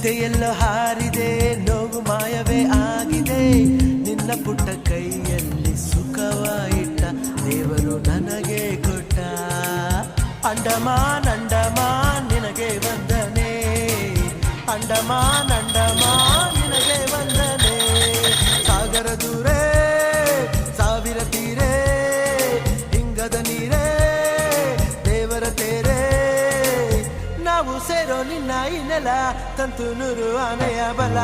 ಚಿತೆಯೆಲ್ಲೋ ಹಾರಿದೆ, ನೋವು ಮಾಯವೇ ಆಗಿದೆ. ನಿನ್ನ ಪುಟ್ಟ ಕೈಯಲ್ಲಿ ಸುಖವಾಯಿಟ್ಟ ದೇವರು ನನಗೆ ಕೊಟ್ಟ. ಅಂಡಮಾನ್ ಅಂಡಮಾನ್ ನಿನಗೆ ವಂದನೆ, ಅಂಡಮಾನ್ ಅಂಡಮಾನ್ ನಿನಗೆ ವಂದನೆ. ಸಾಗರ ದೂರೇ ಸಾವಿರ ತೀರೇ, ಹಿಂಗದ ನೀರೇ ದೇವರ ತೇರೇ. ನಾವು ಸೇರೋ ನಿನ್ನ ಈ ನೆಲ, ತಂತು ನೂರು ಆನೆಯ ಬಲ.